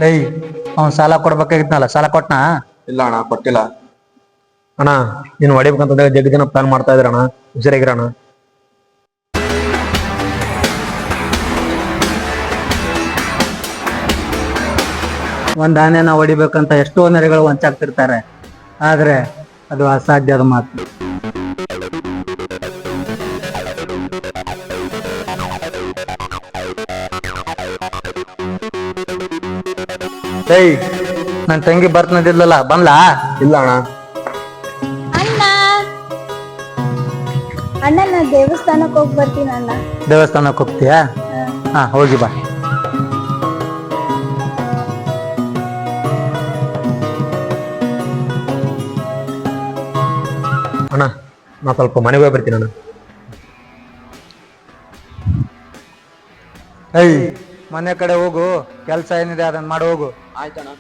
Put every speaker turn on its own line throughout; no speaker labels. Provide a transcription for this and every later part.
ಏಯ್, ಅವ್ನು ಸಾಲ ಕೊಡ್ಬೇಕಾಗಿದ್ನಲ್ಲ, ಸಾಲ ಕೊಟ್ನಾ?
ಇಲ್ಲ ಅಣ್ಣ, ಕೊಟ್ಟಿಲ್ಲ.
ಅಣ್ಣ ನೀನ್ ಹೊಡಿಬೇಕಂತಂದ್ರೆ ಜಗ್ಗಿ ದಿನ ಪ್ಲಾನ್ ಮಾಡ್ತಾ ಇದ್ರಣ್ಣ, ಹುಷಾರಾಗಿರಣ್ಣ.
ಒಂದ್ ಆನೆನ ಹೊಡಿಬೇಕಂತ ಎಷ್ಟೋ ನರಿಗಳು ವಂಚಾಗ್ತಿರ್ತಾರೆ, ಆದ್ರೆ ಅದು ಅಸಾಧ್ಯದ ಮಾತು. ಏಯ್, ನನ್ ತಂಗಿ ಬರ್ತನದಿಲ್ಲಲ್ಲ, ಬಂದ್ಲಾ?
ಇಲ್ಲ ಅಣ್ಣ.
ಅಣ್ಣ ಅಣ್ಣ ನಾ ದೇವಸ್ಥಾನಕ್ಕೆ ಹೋಗಿ ಬರ್ತೀನಿ ಅಣ್ಣ.
ದೇವಸ್ಥಾನಕ್ಕೆ ಹೋಗ್ತೀಯಾ? ಹಾ, ಹೋಗಿ ಬಾ.
ಅಣ್ಣ ನಾ ಸ್ವಲ್ಪ ಮನೆಗೆ ಹೋಗಿ ಬರ್ತೀನಿ ಅಣ್ಣ.
ಏಯ್, ಮನೆ ಕಡೆ ಹೋಗು, ಕೆಲ್ಸ ಏನಿದೆ ಅದನ್ನ ಮಾಡಿ ಹೋಗು.
ಆಯ್ತಣ್ಣ.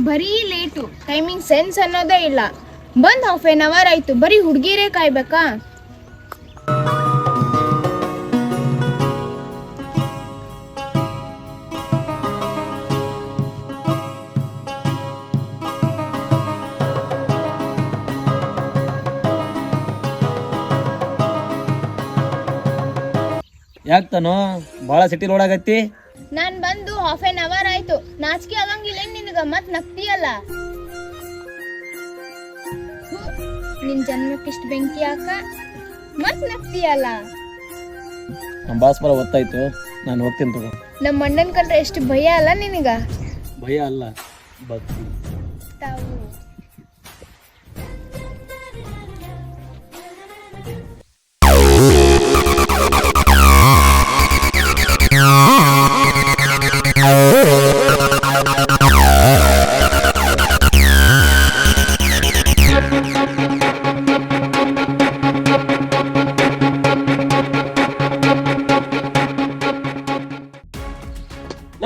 ಬರೀ ಲೇಟು, ಟೈಮಿಂಗ್ ಸೆನ್ಸ್ ಅನ್ನೋದೇ ಇಲ್ಲ. ಬಂದ್ ಹಾಫ್ ಎನ್ ಅವರ್ ಆಯ್ತು, ಬರೀ ಹುಡುಗಿರೇ ಕಾಯ್ಬೇಕಾ?
ಯಾಕ್ತಾನು ಬಾಳ ಸಿಟಿ ನೋಡಾಗತ್ತಿ?
ನಾನ್ ಬಂದು ಹಾಫ್ ಎನ್ ಅವರ್ ಆಯ್ತು, ನಾಚಿಕೆ ಆಗಂಗಿಲ್ಲ ನಿನಗ? ಮತ್ ನಗ್ತೀಯಲ್ಲ. ಹು, ನಿನ್ ಜನ್ಮಕ್ಕಿಷ್ಟು ಬೆಂಕಿ ಹಾಕ ಮತ್ ನಗ್ತೀಯಲ್ಲ.
ನಮ್ಮ ಬಾಸ್ ಬರ ಗೊತ್ತಾಯ್ತು, ನಾನು ಹೋಗ್ತೀನಿ ತಗೋ.
ನಮ್ಮ ಅಣ್ಣನ್ ಕಂಡ್ರೆ ಎಷ್ಟು ಭಯ ಅಲ್ಲ ನಿನಗ?
ಭಯ ಅಲ್ಲ, ಭಕ್ತಿ.
ತಾವು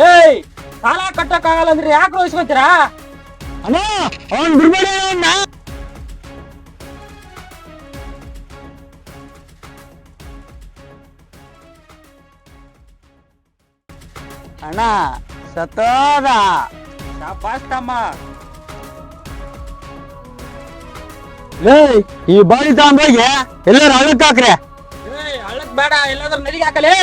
ಏಯ್, ಸಾಲ ಕಟ್ಟಕ್ಕಾಗಲ್ಲ ಅಂದ್ರೆ ಯಾಕೆ ಉಳಿಸ್ಕೊತೀರಾ?
ಅಣ್ಣ, ಅವ್ನ್ ಬಿಡ್ಬೇಡ ಅಣ್ಣ. ಅಣ್ಣ ಸತ್ತೋದ.
ಶಾಬಾಸ್ ತಮ್ಮ.
ಏಯ್, ಈ ಬಾಡಿ ತಗೊಂಡೋಗಿ ಎಲ್ಲರೂ ಹಳ್ಳಕ್ಕೆ ಹಾಕ್ರೆ.
ಏಯ್, ಹಳ್ಳಕ್ ಬೇಡ, ಎಲ್ಲಾದ್ರೂ ನದಿಗೆ ಹಾಕಲೇ.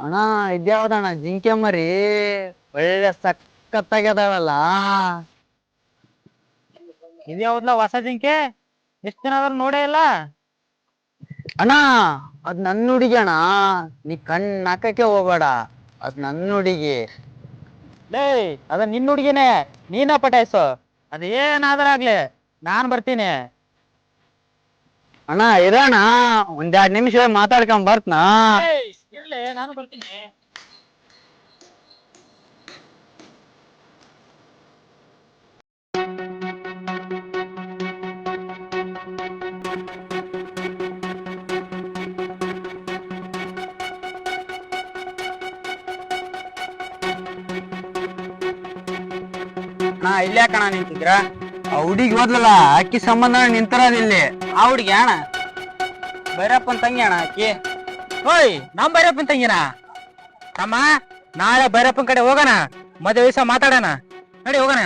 ಅಣ್ಣ ಇದ್ಯಾವ್ದಣ್ಣ ಜಿಂಕೆ ಮರಿ, ಒಳ್ಳೆ ಸಖತ್ತಾಗ್ಯದಾವಲ್ಲ.
ಇದ್ಯಾವ್ದಲ್ಲ ಹೊಸ ಜಿಂಕೆ? ಎಷ್ಟ್ ದಿನ ಆದ್ರೂ ನೋಡೇ ಇಲ್ಲ.
ಅಣ್ಣ ಅದ್ ನನ್ನ ಹುಡುಗಿ ಅಣ್ಣ, ನೀ ಕಣ್ಣು ಹಾಕಕ್ಕೆ ಹೋಗ್ಬೇಡ, ಅದ್ ನನ್ನ ಹುಡುಗಿ.
ಲೇ, ಅದ ನಿನ್ನ ಹುಡುಗಿನೇ, ನೀನ ಪಟಾಯ್ಸು. ಅದೇನಾದ್ರಾಗ್ಲಿ ನಾನ್ ಬರ್ತೀನಿ.
ಅಣ್ಣ ಇರೋಣ, ಒಂದೆರಡು ನಿಮಿಷ ಮಾತಾಡ್ಕೊಂಡ್ ಬರ್ತನಾ?
ಇರ್ಲಿ, ನಾನು ಬರ್ತೀನಿ.
ಅಣ್ಣ ಇಲ್ಲೇ ಕಣ ನಿಂತಿದ್ರ ಆ ಹುಡುಗಿ ಹೋದ್ಲಲ್ಲ ಅಕ್ಕಿ ಸಂಬಂಧ ನಿಂತಿರೋದು ಇಲ್ಲಿ ಆ ಹುಡುಗಿ ಅಣ್ಣ ಭೈರಪ್ಪನ್ ತಂಗಿ ಅಣ್ಣ ಅಕ್ಕಿ.
ಓಯ್ ನಮ್ ಭೈರಪ್ಪನ್ ತಂಗಿನ ತಮ್ಮ, ನಾಳೆ ಭೈರಪ್ಪನ್ ಕಡೆ ಹೋಗೋಣ, ಮದುವೆ ವಿಷಯ ಮಾತಾಡೋಣ, ನಡಿ ಹೋಗೋಣ.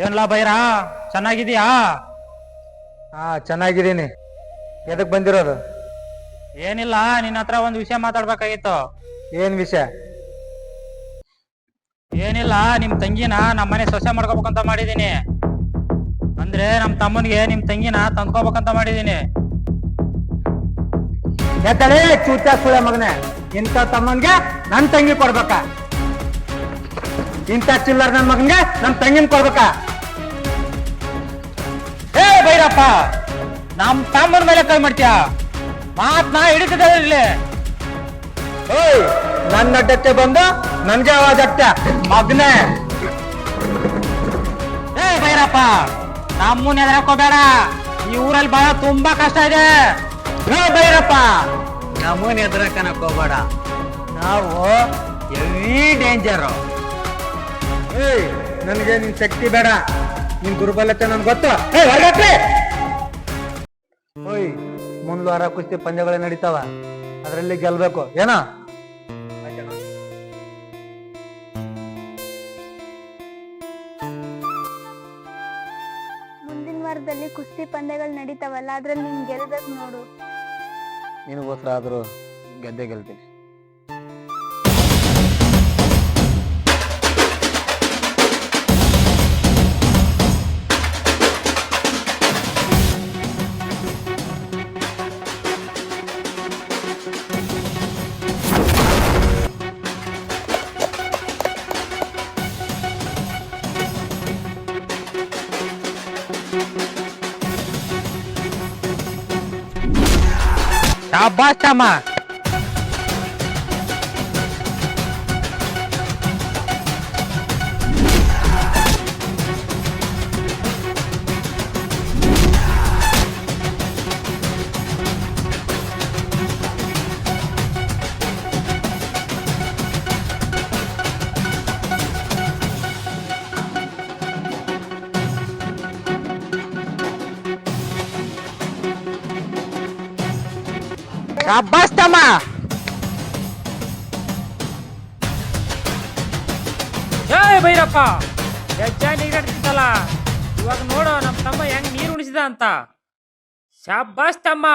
ಏನ್ಲಾ ಭೈರ, ಚೆನ್ನಾಗಿದೀಯಾ?
ಹಾ ಚೆನ್ನಾಗಿದ್ದೀನಿ. ಎದಕ್ ಬಂದಿರೋದು?
ಏನಿಲ್ಲ, ನಿನ್ನ ಹತ್ರ ಒಂದು ವಿಷಯ ಮಾತಾಡ್ಬೇಕಾಗಿತ್ತು.
ಏನ್ ವಿಷಯ?
ಏನಿಲ್ಲ, ನಿಮ್ ತಂಗಿನ ನಮ್ಮನೆ ಸೊಸೆ ಮಾಡ್ಕೋಬೇಕಂತ ಮಾಡಿದೀನಿ. ಅಂದ್ರೆ ನಮ್ ತಮ್ಮನ್ಗೆ ನಿಮ್ ತಂಗಿನ ತಂದ್ಕೋಬೇಕಂತ ಮಾಡಿದೀನಿ.
ಎತ್ತಳೆ ಚೂತ ಸುಳೆ ಮಗನೆ, ಇಂಥ ತಮ್ಮನ್ಗೆ ನನ್ ತಂಗಿ ಕೊಡ್ಬೇಕ? ಇಂಥ ಚಿಲ್ಲರ್ ನನ್ ಮಗನ್ಗೆ ನಮ್ ತಂಗಿನ ಕೊಡ್ಬೇಕ?
ಏ ಭೈರಪ್ಪ, ನಮ್ ತಮ್ಮನ ಮೇಲೆ ಕೈ ಮಾಡ್ತೀಯ? ಮಾತ್ನಾ ಹಿಡಿತಿದ್ದಲ್ಲಿ.
ಓಯ್, ನನ್ನ ಅಡ್ಡಕ್ಕೆ ಬಂದು ನನ್ಗೆ ಆವಾಜ್ ಆಗ್ತ ಮಗನೆ.
ಏ ಭೈರಪ್ಪ, ನಮ್ಮನ್ನ ಎದುರಾಕೋಬೇಡ, ಈ ಊರಲ್ಲಿ ಬಹಳ ತುಂಬಾ ಕಷ್ಟ ಇದೆ.
ಏ ಭೈರಪ್ಪ, ನಮ್ಮನ್ ಎದುರಕನಕ್ ಹೋಗ್ಬೇಡ, ನಾವು ಹೆವಿ ಡೇಂಜರು.
ಏಯ್, ನನಗೆ ನಿನ್ ಶಕ್ತಿ ಬೇಡ, ನಿನ್ ದುರ್ಬಲತೆ ನನ್ಗೆ ಗೊತ್ತು. ಏಯ್ ಹೊರಗಟ್ರಿ. ಓಯ್, ಮುಂದ್ ವಾರ ಕುಸ್ತಿ ಪಂದ್ಯಗಳು ನಡೀತಾವ, ಅದ್ರಲ್ಲಿ ಗೆಲ್ಬೇಕು ಏನೋ.
ಮುಂದಿನ ವಾರದಲ್ಲಿ ಕುಸ್ತಿ ಪಂದ್ಯಗಳು ನಡೀತಾವಲ್ಲ, ಅದ್ರಲ್ಲಿ ನೀನ್ ಗೆಲ್ಬೇಕು ನೋಡು.
ನಿನಗೋಸ್ಕರ ಆದ್ರೂ ಗೆದ್ದೆ ಗೆಲ್ತೀನಿ.
ಶಾಬಾಸ್ ತಮ್ಮ. ಶಾಬಾಸ್ ತಮ್ಮ.
ಜೈ ಭೈರಪ್ಪ, ಹೆಜ್ಜೆ ನೀರಾಡ್ತಿದ್ದಲ್ಲ, ಇವಾಗ ನೋಡು ನಮ್ಮ ತಮ್ಮ ಹೆಂಗ್ ನೀರು ಉಣಿಸಿದ ಅಂತ. ಶಾಬಾಸ್ ತಮ್ಮ.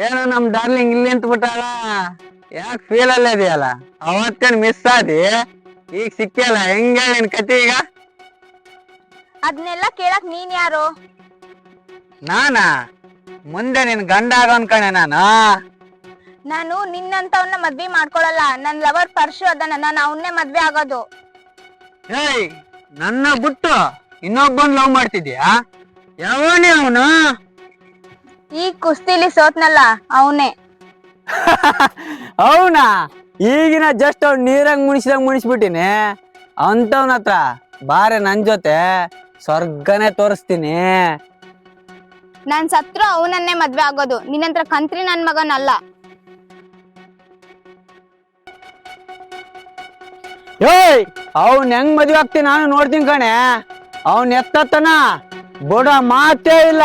ಏನು ನಮ್ ಡಾರ್ಲಿಂಗ್ ಇಲ್ಲಿ ನಿಂತ ಬಿಟ್ಟಾಳ, ಯಾಕೆ ಫೀಲ್ ಅಲ್ಲೇ ಇದೆಯಲ್ಲ? ಅವತ್ತೇನ್ ಮಿಸ್ ಆದಿ, ಈಗ ಸಿಕ್ಕಿಯಲ್ಲ, ಹೆಂಗ ನಿನ್ ಕತಿ ಈಗ?
ಅದನ್ನೆಲ್ಲ ಕೇಳಕ್ ನೀನ್ ಯಾರು?
ನಾನಾ ಮುಂದೆ ನಿನ್ ಗಂಡ ಆಗೋ ಅನ್ಕಣೆ ನಾನು.
ನಾನು ನಿನ್ನಂತವನ್ನ ಮದ್ವೆ ಮಾಡ್ಕೊಳಲ್ಲ. ನನ್ ಲವರ್ ಪರ್ಶು ಅದನ್ನ, ನಾನು ಅವನ್ನೇ ಮದ್ವೆ ಆಗೋದು.
ಏಯ್, ನನ್ನ ಬಿಟ್ಟು ಇನ್ನೊಬ್ಬನ್ ಲವ್ ಮಾಡ್ತಿದ್ಯಾ? ಯಾವನೇ ಅವನು?
ಈ ಕುಸ್ತಿಲಿ ಸೋತ್ನಲ್ಲ ಅವನೇ.
ಅವನಾ? ಈಗಿನ ಜಸ್ಟ್ ಅವ್ನು ನೀರಂಗ್ ಮುಣಿಸಿದಂಗ್ ಮುಣಿಸ್ಬಿಟ್ಟಿನಿ. ಅಂತವನ ಹತ್ರ ಬಾರೆ ನನ್ ಜೊತೆ, ಸ್ವರ್ಗನೇ ತೋರಿಸ್ತೀನಿ.
ನಾನ್ ಸತ್ರು ಅವನನ್ನೇ ಮದ್ವೆ ಆಗೋದು, ನಿನ್ನಂತ್ರ ಕಂತ್ರಿ ನನ್ ಮಗನಲ್ಲ.
ಏಯ್, ಅವ್ನ್ ಹೆಂಗ್ ಮದ್ವೆ ಆಗ್ತೀನಿ ನಾನು ನೋಡ್ತೀನಿ ಕಣೆ. ಅವ್ನ್ ಎತ್ತತನ ಬಡ ಮಾತೇ ಇಲ್ಲ.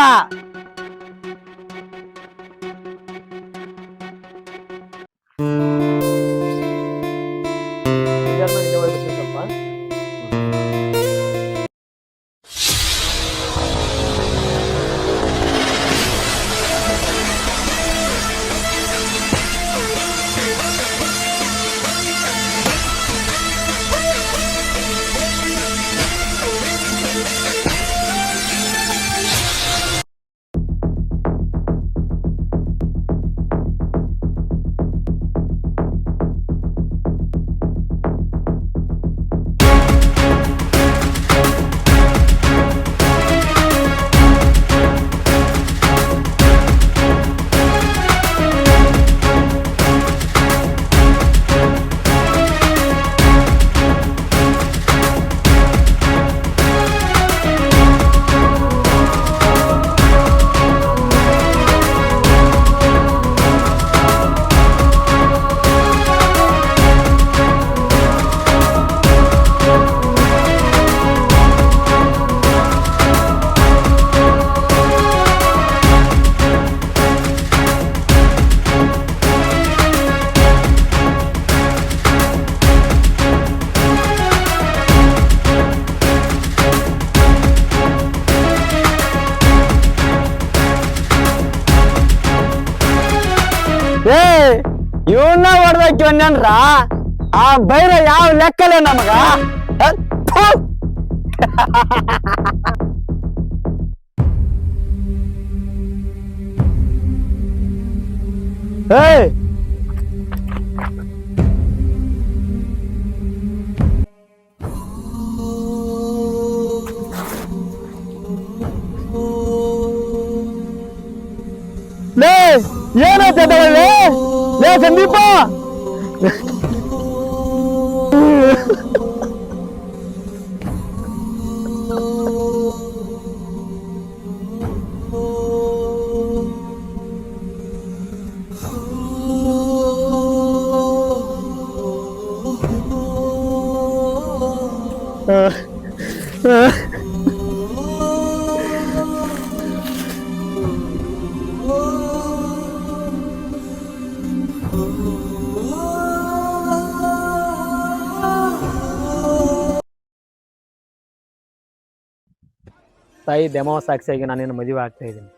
ಅವನ್ನ ಹೊಡೆದಕ್ಕೆ ಒಂದೇನ್ರ ಆ ಬೈರ ಯಾವ ಲೆಕ್ಕಲೇ ನಮಗ ಥು. ಏಯ್ ಲೇ ಏನೈತೆ ಲೇ ಸಂದೀಪ
ತಾಯಿ ದೆಮವ ಸಾಕ್ಷಿಯಾಗಿ ನಾನೇನು ಮದುವೆ ಆಗ್ತಾ ಇದ್ದೀನಿ.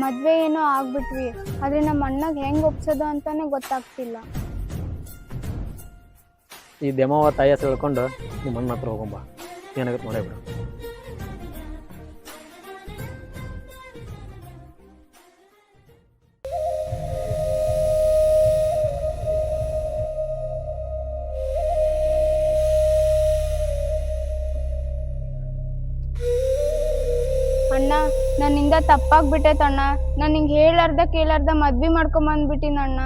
ಮದ್ವೆ ಏನೋ ಆಗ್ಬಿಟ್ವಿ, ಆದ್ರೆ ನಮ್ಮ ಅಣ್ಣಗ್ ಹೆಂಗ್ ಒಪ್ಸೋದು ಅಂತಾನೆ ಗೊತ್ತಾಗ್ತಿಲ್ಲ.
ಈ ದೆಮವ ತಾಯಿ ಹೆಸರು ಹೇಳ್ಕೊಂಡು ನಿಮ್ಮ ಅಣ್ಣ ಹತ್ರ ಹೋಗೊಂಬ, ಏನಾಗುತ್ತೆ ನೋಡೇ ಬಿಡು.
ಅಣ್ಣ ನನ್ನಿಂದ ತಪ್ಪಾಗ್ಬಿಟ್ಟೈತಣ್ಣ. ನಾನು ಹಿಂಗೆ ಹೇಳಾರ್ದ ಕೇಳಾರ್ದ ಮದ್ವೆ ಮಾಡ್ಕೊಂಬಂದ್ಬಿಟ್ಟಿನಣ್ಣ.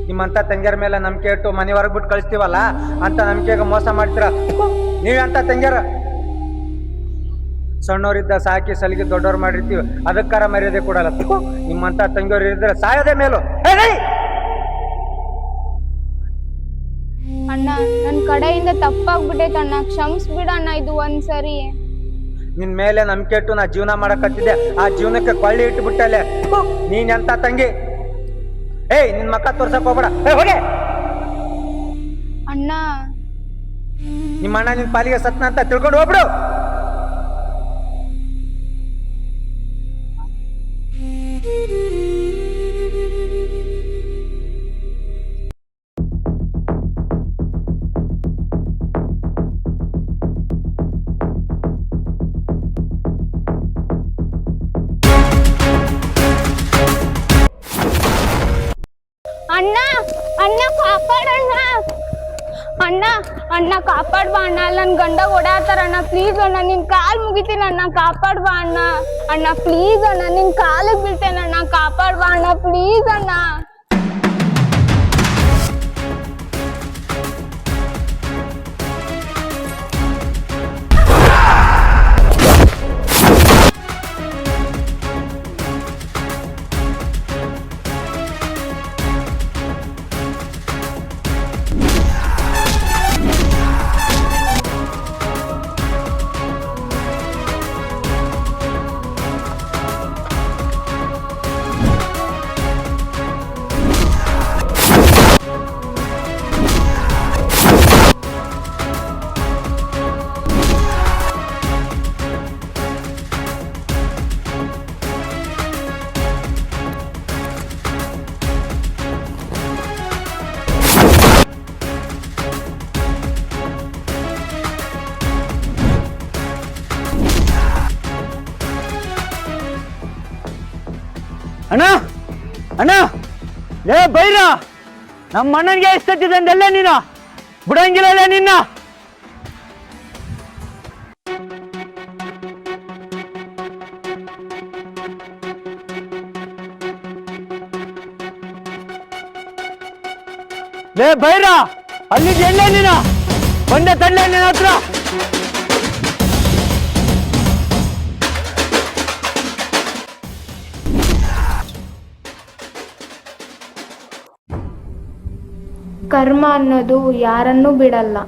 ನಿಮ್ಮಂತ ತಂಗ್ಯಾರ ಮೇಲೆ ನಂಬಿಕೆ ಇಟ್ಟು ಮನೆ ಹೊರಗೆ ಬಿಟ್ಟು ಕಳಿಸ್ತೀವಲ್ಲ ಅಂತ ನಂಬಿಕೆಗೆ ಮೋಸ ಮಾಡ್ತೀರ. ನೀವೇ ಅಂತ ತಂಗ್ಯಾರ ಸಣ್ಣವರಿದ್ದ ಸಾಕಿ ಸಲಿಗೆ ದೊಡ್ಡವ್ರು ಮಾಡಿರ್ತೀವಿ, ಅದಕ್ಕಾರ ಮರ್ಯಾದೆ ಕೊಡಲ್ಲ. ನಿಮ್ಮಂತ ತಂಗಿಯವ್ರು ಇದ್ರೆ ಸಾಯೋದೇ ಮೇಲು.
ಅಣ್ಣ ನನ್ ಕಡೆಯಿಂದ ತಪ್ಪಾಗ್ಬಿಟ್ಟೈತಣ್ಣ, ಕ್ಷಮಿಸ್ಬಿಡಣ್ಣ ಇದು ಒಂದ್ಸರಿ.
ನಿನ್ ಮೇಲೆ ನಂಬಿಕೆ ಇಟ್ಟು ನಾ ಜೀವನ ಮಾಡಕತ್ತಿದ್ದೆ, ಆ ಜೀವನಕ್ಕೆ ಕೊಳ್ಳಿ ಇಟ್ಟು ಬಿಟ್ಟಲೆ. ನೀನ್ ಎಂತ ತಂಗಿ? ಏಯ್ ನಿನ್ ಮಕ್ಕ ತೋರ್ಸಕ್ ಹೋಗ್ಬೇಡ, ಹೋಗೆ.
ಅಣ್ಣ
ನಿಮ್ಮ ಅಣ್ಣ ನಿನ್ ಪಾಲಿಗೆ ಸತ್ನ ಅಂತ ತಿಳ್ಕೊಂಡು ಹೋಗ್ಬಿಡು.
ಅಣ್ಣ ಅಣ್ಣ ಕಾಪಾಡಣ್ಣ, ಅಣ್ಣ ಅಣ್ಣ ಕಾಪಾಡ್ಬಾ ಅಣ್ಣ. ನನ್ ಗಂಡ ಓಡಾಡ್ತಾರಣ್ಣ, ಪ್ಲೀಸ್ ಅಣ್ಣ ನಿನ್ ಕಾಲ್ ಮುಗಿತೀನಿ ಅಣ್ಣ, ಕಾಪಾಡ್ಬಾ ಅಣ್ಣ. ಅಣ್ಣ ಪ್ಲೀಸ್ ಅಣ್ಣ ನಿನ್ ಕಾಲಿಗೆ ಬೀಳ್ತೇನಣ್ಣ, ಕಾಪಾಡ್ಬಾ ಅಣ್ಣ ಪ್ಲೀಸ್ ಅಣ್ಣ.
ಅಣ್ಣ ಅಣ್ಣ ಲೇ ಬೈರ, ನಮ್ಮ ಅಣ್ಣನ್ಗೆ ಎಷ್ಟೊತ್ತಿದಂದೆಲ್ಲ ನೀನು ಬಿಡಂಗಿಲ್ಲ ನಿನ್ನ. ಲೇ ಬೈರ, ಅಲ್ಲಿಗೆ ಎಲ್ಲೇ ನೀನು ಬಂದೆ ತಳ್ಳೆ ನಿನ್ನ ಹತ್ರ.
ಕರ್ಮ ಅನ್ನೋದು ಯಾರನ್ನೂ ಬಿಡಲ್ಲ.